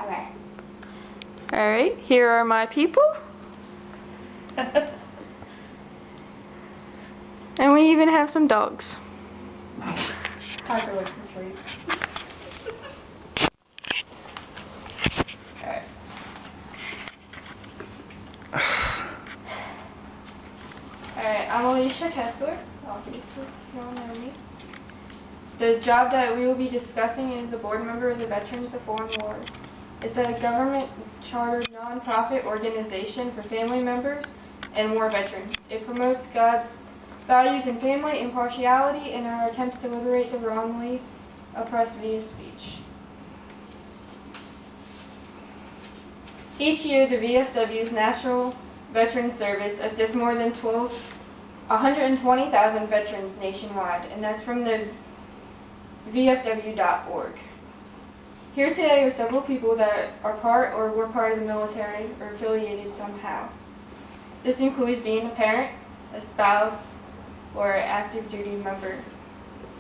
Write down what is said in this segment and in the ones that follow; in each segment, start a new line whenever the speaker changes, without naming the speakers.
Alright.
Alright, here are my people. And we even have some dogs.
Parker went to sleep.
Alright. Alright, I'm Alicia Kessler. Obviously, you all know me. The job that we will be discussing is a board member of the Veterans of Foreign Wars. It's a government-chartered non-profit organization for family members and war veterans. It promotes God's values in family, impartiality, and our attempts to liberate the wrongly oppressed via speech. Each year, the VFW's National Veterans Service assists more than 120,000 veterans nationwide, and that's from the VFW.org. Here today are several people that are part or were part of the military or affiliated somehow. This includes being a parent, a spouse, or an active duty member.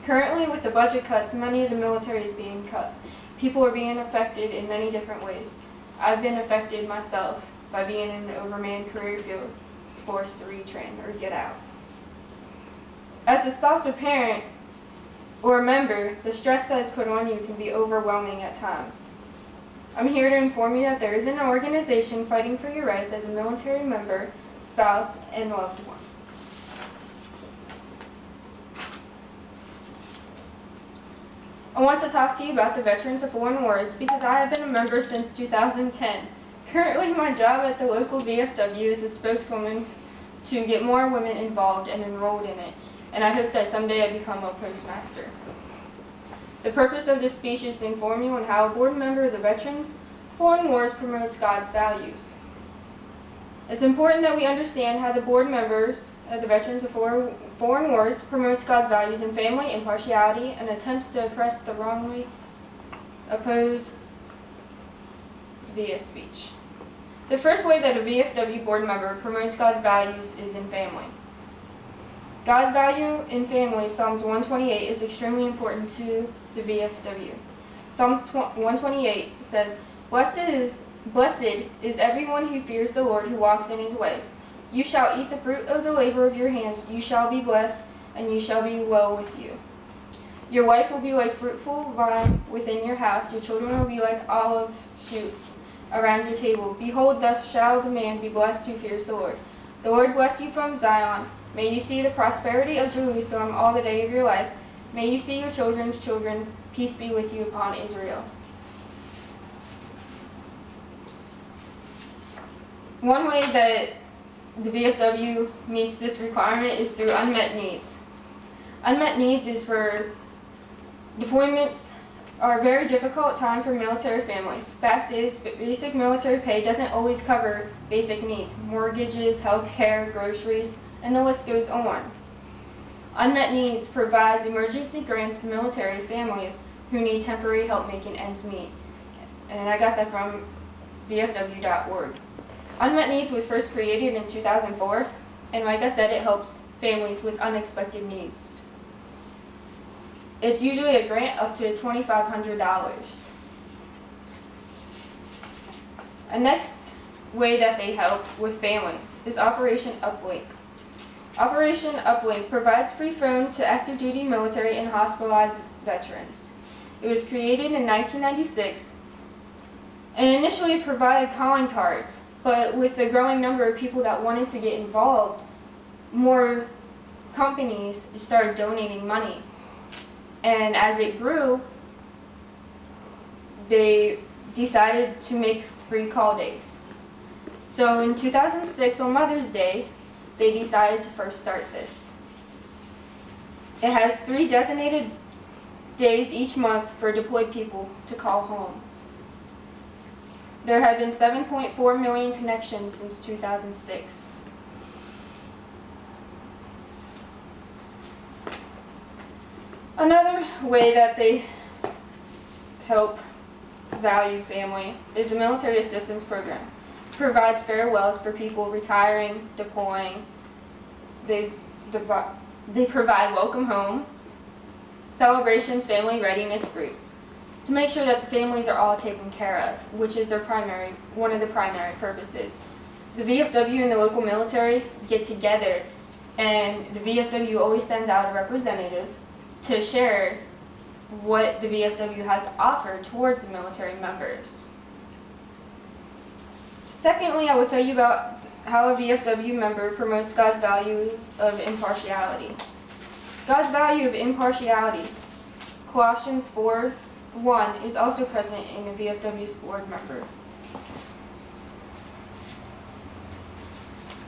Currently, with the budget cuts, money of the military is being cut. People are being affected in many different ways. I've been affected myself by being in the overmanned career field, forced to retrain or get out. As a spouse or parent or a member, the stress that is put on you can be overwhelming at times. I'm here to inform you that there is an organization fighting for your rights as a military member, spouse, and loved one. I want to talk to you about the Veterans of Foreign Wars because I have been a member since 2010. Currently, my job at the local VFW is a spokeswoman to get more women involved and enrolled in it, and I hope that someday I become a postmaster. The purpose of this speech is to inform you on how a board member of the Veterans of Foreign Wars promotes God's values. It's important that we understand how the board members of the Veterans of Foreign Wars promotes God's values in family, impartiality, and attempts to oppress the wrongly opposed via speech. The first way that a VFW board member promotes God's values is in family. God's value in family, Psalms 128, is extremely important to the VFW. Psalms 128 says, Blessed is everyone who fears the Lord, who walks in his ways. You shall eat the fruit of the labor of your hands. You shall be blessed, and you shall be well with you. Your wife will be like fruitful vine within your house. Your children will be like olive shoots around your table. Behold, thus shall the man be blessed who fears the Lord. The Lord bless you from Zion. May you see the prosperity of Jerusalem all the day of your life. May you see your children's children. Peace be with you upon Israel. One way that the VFW meets this requirement is through unmet needs. Unmet needs is for deployments are a very difficult time for military families. Fact is, basic military pay doesn't always cover basic needs, mortgages, health care, groceries, and the list goes on. Unmet needs provides emergency grants to military families who need temporary help making ends meet. And I got that from VFW.org. Unmet Needs was first created in 2004, and like I said, it helps families with unexpected needs. It's usually a grant up to $2,500. A next way that they help with families is Operation Uplink. Operation Uplink provides free phone to active duty military and hospitalized veterans. It was created in 1996 and initially provided calling cards. But with the growing number of people that wanted to get involved, more companies started donating money. And as it grew, they decided to make free call days. So in 2006, on Mother's Day, they decided to first start this. It has 3 designated days each month for deployed people to call home. There have been 7.4 million connections since 2006. Another way that they help value family is the Military Assistance Program. It provides farewells for people retiring, deploying. They provide welcome homes, celebrations, family readiness groups. to make sure that the families are all taken care of, which is one of the primary purposes. The VFW and the local military get together, and the VFW always sends out a representative to share what the VFW has offered towards the military members. Secondly, I will tell you about how a VFW member promotes God's value of impartiality. God's value of impartiality, Colossians 4:1, is also present in the VFW's board member.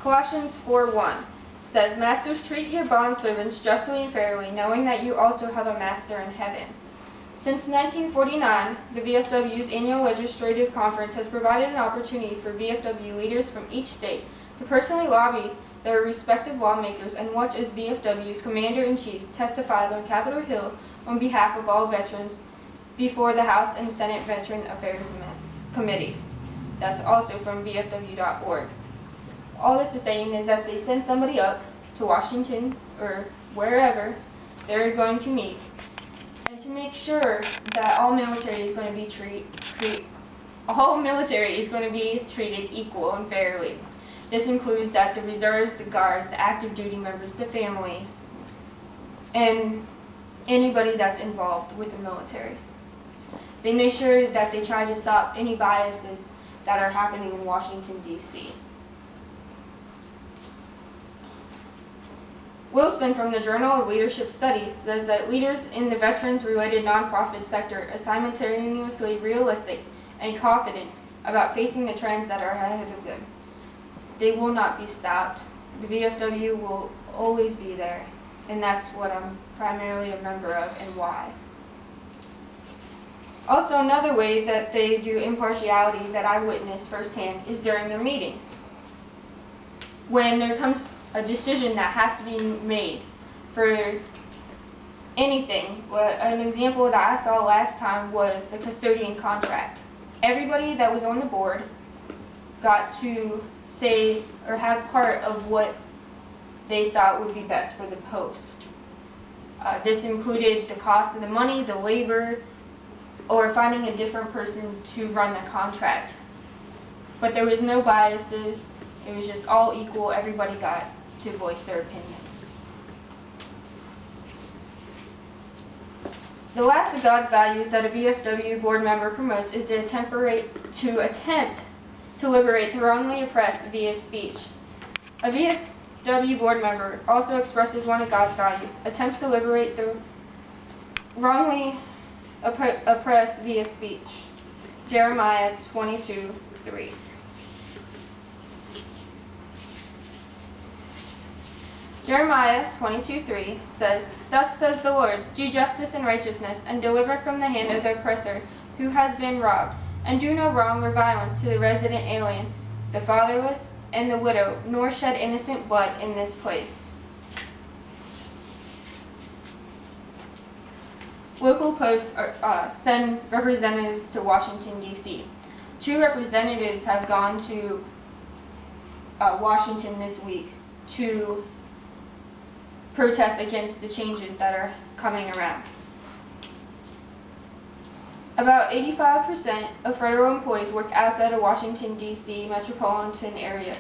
Colossians 4:1 says, "Masters, treat your bondservants justly and fairly, knowing that you also have a master in heaven." Since 1949, the VFW's annual legislative conference has provided an opportunity for VFW leaders from each state to personally lobby their respective lawmakers and watch as VFW's Commander-in-Chief testifies on Capitol Hill on behalf of all veterans before the House and Senate Veteran Affairs Committees. That's also from VFW.org. All this is saying is that they send somebody up to Washington or wherever they're going to meet, and to make sure that all military is going to be treated equal and fairly. This includes that the reserves, the guards, the active duty members, the families, and anybody that's involved with the military. They make sure that they try to stop any biases that are happening in Washington, D.C. Wilson from the Journal of Leadership Studies says that leaders in the veterans-related nonprofit sector are simultaneously realistic and confident about facing the trends that are ahead of them. They will not be stopped. The VFW will always be there, and that's what I'm primarily a member of and why. Also, another way that they do impartiality that I witnessed firsthand is during their meetings. When there comes a decision that has to be made for anything, an example that I saw last time was the custodian contract. Everybody that was on the board got to say or have part of what they thought would be best for the post. This included the cost of the money, the labor, or finding a different person to run the contract. But there was no biases. It was just all equal. Everybody got to voice their opinions. The last of God's values that a VFW board member promotes is to attempt to liberate the wrongly oppressed via speech. A VFW board member also expresses one of God's values, attempts to liberate the wrongly oppressed via speech. Jeremiah 22:3. Jeremiah 22:3 says, "Thus says the Lord, do justice and righteousness, and deliver from the hand of the oppressor who has been robbed, and do no wrong or violence to the resident alien, the fatherless, and the widow, nor shed innocent blood in this place." Local posts send representatives to Washington, D.C. 2 representatives have gone to Washington this week to protest against the changes that are coming around. About 85% of federal employees work outside of Washington, D.C. metropolitan area,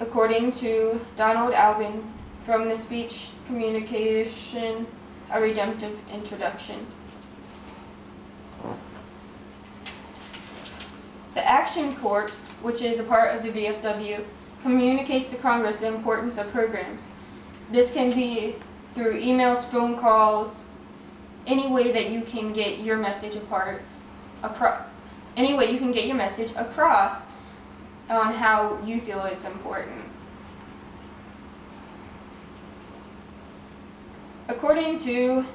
according to Donald Albin from the Speech Communication, A Redemptive Introduction. The Action Corps, which is a part of the VFW, communicates to Congress the importance of programs. This can be through emails, phone calls, any way that you can get your message any way you can get your message across on how you feel it's important. According to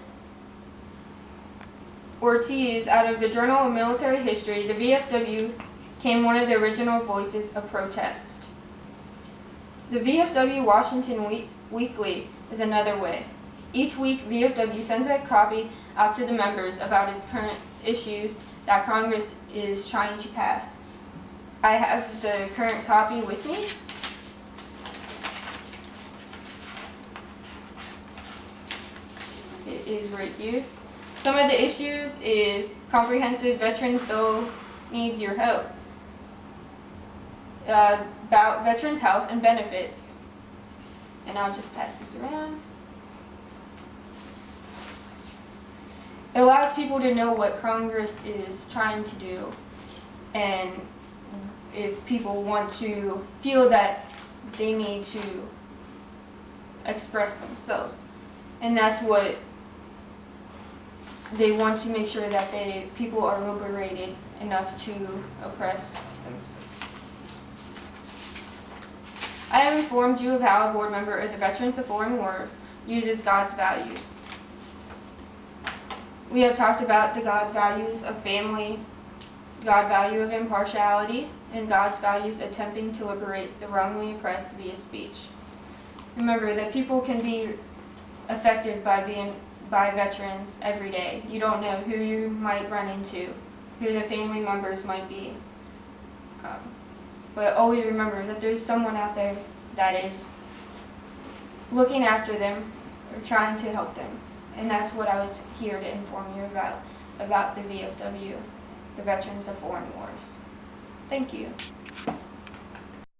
Ortiz out of the Journal of Military History, the VFW became one of the original voices of protest. The VFW Washington Weekly is another way. Each week, VFW sends a copy out to the members about its current issues that Congress is trying to pass. I have the current copy with me. It is right here. Some of the issues is comprehensive veterans bill needs your help. About veterans' health and benefits. And I'll just pass this around. It allows people to know what Congress is trying to do, and if people want to feel that they need to express themselves. And that's what they want to make sure that people are liberated enough to oppress themselves. I have informed you of how a board member of the Veterans of Foreign Wars uses God's values. We have talked about the God values of family, God value of impartiality, and God's values attempting to liberate the wrongly oppressed via speech. Remember that people can be affected by veterans every day. You don't know who you might run into, who the family members might be. But always remember that there's someone out there that is looking after them or trying to help them. And that's what I was here to inform you about the VFW, the Veterans of Foreign Wars. Thank you.